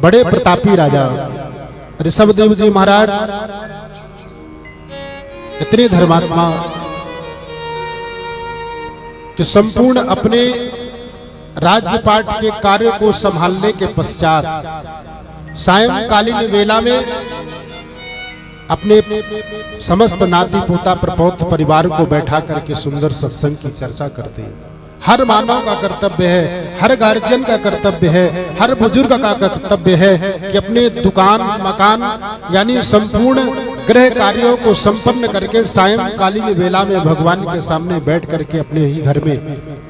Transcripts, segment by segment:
बड़े प्रतापी राजा ऋषभदेव जी महाराज इतने धर्मात्मा कि संपूर्ण अपने राज्यपाट के कार्य को संभालने के पश्चात सायंकालीन वेला में अपने समस्त नाती पोता प्रपौत्र परिवार को बैठा करके सुंदर सत्संग की चर्चा करते हैं। हर मानव का कर्तव्य है, हर गार्जियन का कर्तव्य है, हर बुजुर्ग का कर्तव्य है कि अपने दुकान मकान यानी संपूर्ण गृह कार्यों को संपन्न करके सायंकालीन वेला में भगवान के सामने बैठ करके अपने ही घर में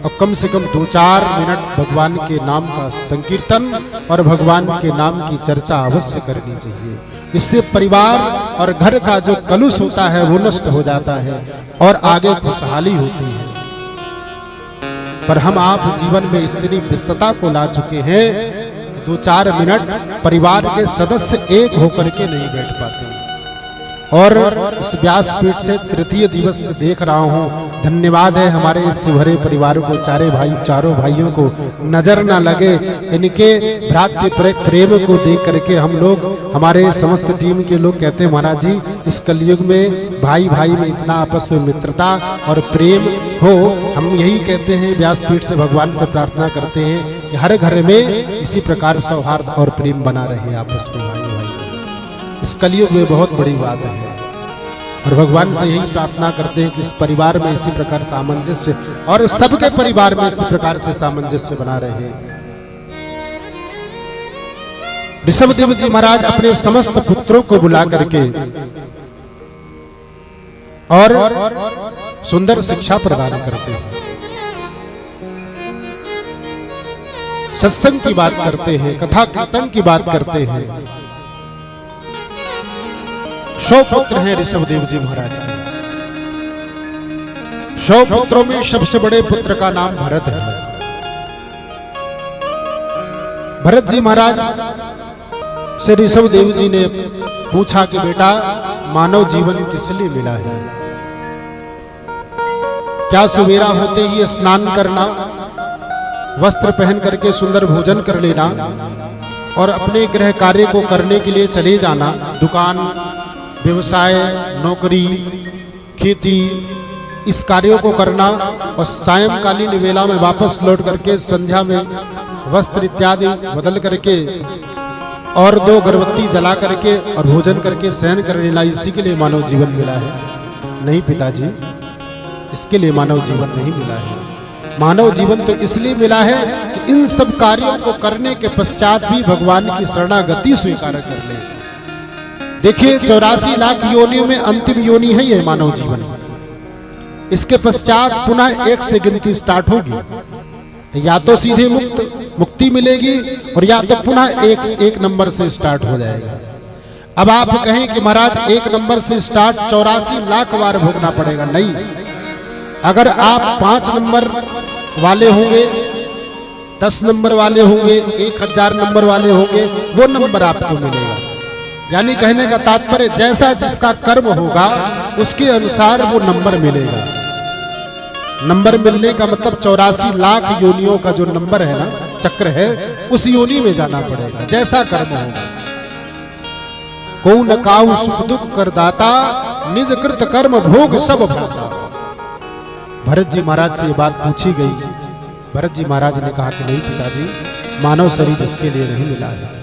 और कम से कम 2-4 मिनट भगवान के नाम का संकीर्तन और भगवान के नाम की चर्चा अवश्य करनी चाहिए। इससे परिवार और घर का जो कलुष होता है वो नष्ट हो जाता है और आगे खुशहाली होती है। पर हम आप जीवन में इतनी व्यस्तता को ला चुके हैं, 2-4 मिनट परिवार के सदस्य एक होकर के नहीं बैठ पाते। और इस व्यासपीठ से तृतीय दिवस से देख रहा हूँ, धन्यवाद है हमारे इस शिवहरे परिवार को, चारों भाइयों को नजर ना लगे इनके भ्रातृ प्रेम को देख करके हम लोग, हमारे समस्त टीम के लोग कहते हैं महाराज जी इस कलयुग में भाई भाई में इतना आपस में मित्रता और प्रेम हो। हम यही कहते हैं, व्यासपीठ से भगवान से प्रार्थना करते हैं कि हर घर में इसी प्रकार सौहार्द और प्रेम बना रहे आपस में भाई भाई। इस कलयुग में बहुत बड़ी बात है और भगवान से यही प्रार्थना करते हैं कि इस परिवार में इसी प्रकार सामंजस्य और सबके परिवार में इसी प्रकार से सामंजस्य बना रहे। ऋषभदेव जी महाराज अपने समस्त पुत्रों को बुला करके और सुंदर शिक्षा प्रदान करते हैं, सत्संग की बात करते हैं, कथा कीर्तन की बात करते हैं। 100 पुत्र हैं ऋषभदेव जी महाराज के। 100 पुत्रों में सबसे बड़े पुत्र का नाम भरत है। भरत जी महाराज से ऋषभदेव जी ने पूछा कि बेटा मानव जीवन किस लिए मिला है? क्या सवेरा होते ही स्नान करना, वस्त्र पहन करके सुंदर भोजन कर लेना और अपने गृह कार्य को करने के लिए चले जाना, दुकान व्यवसाय नौकरी खेती इस कार्यों को करना और सायंकालीन वेला में वापस लौट करके संध्या में वस्त्र इत्यादि बदल करके और 2 अगरबत्ती जला करके और भोजन करके शयन कर लेना, इसी के लिए मानव जीवन मिला है? नहीं पिताजी, इसके लिए मानव जीवन नहीं मिला है। मानव जीवन तो इसलिए मिला है कि इन सब कार्यों को करने के पश्चात भी भगवान की शरणागति स्वीकार कर ले। देखिए 84 लाख योनियों में अंतिम योनि है ये मानव जीवन। इसके पश्चात पुनः 1 से गिनती स्टार्ट होगी, या तो सीधे मुक्ति मिलेगी और या तो पुनः एक नंबर से स्टार्ट हो जाएगा। अब आप कहें कि महाराज 1 नंबर से स्टार्ट 84 लाख बार भोगना पड़ेगा, नहीं। अगर आप 5 नंबर वाले होंगे, 10 नंबर वाले होंगे, 1000 नंबर वाले होंगे, वो नंबर आपको मिलेगा। यानी कहने का तात्पर्य जैसा जिसका कर्म होगा उसके अनुसार वो नंबर मिलेगा। नंबर मिलने का मतलब 84 लाख योनियों का जो नंबर है ना, चक्र है, उस योनि में जाना पड़ेगा जैसा कर्म होगा। को न काहू सुख दुख कर दाता, निज कृत कर्म भोग सब भाता। भरत जी महाराज से ये बात पूछी गई। भरत जी महाराज ने कहा कि नहीं पिताजी, मानव शरीर इसके लिए नहीं मिला है।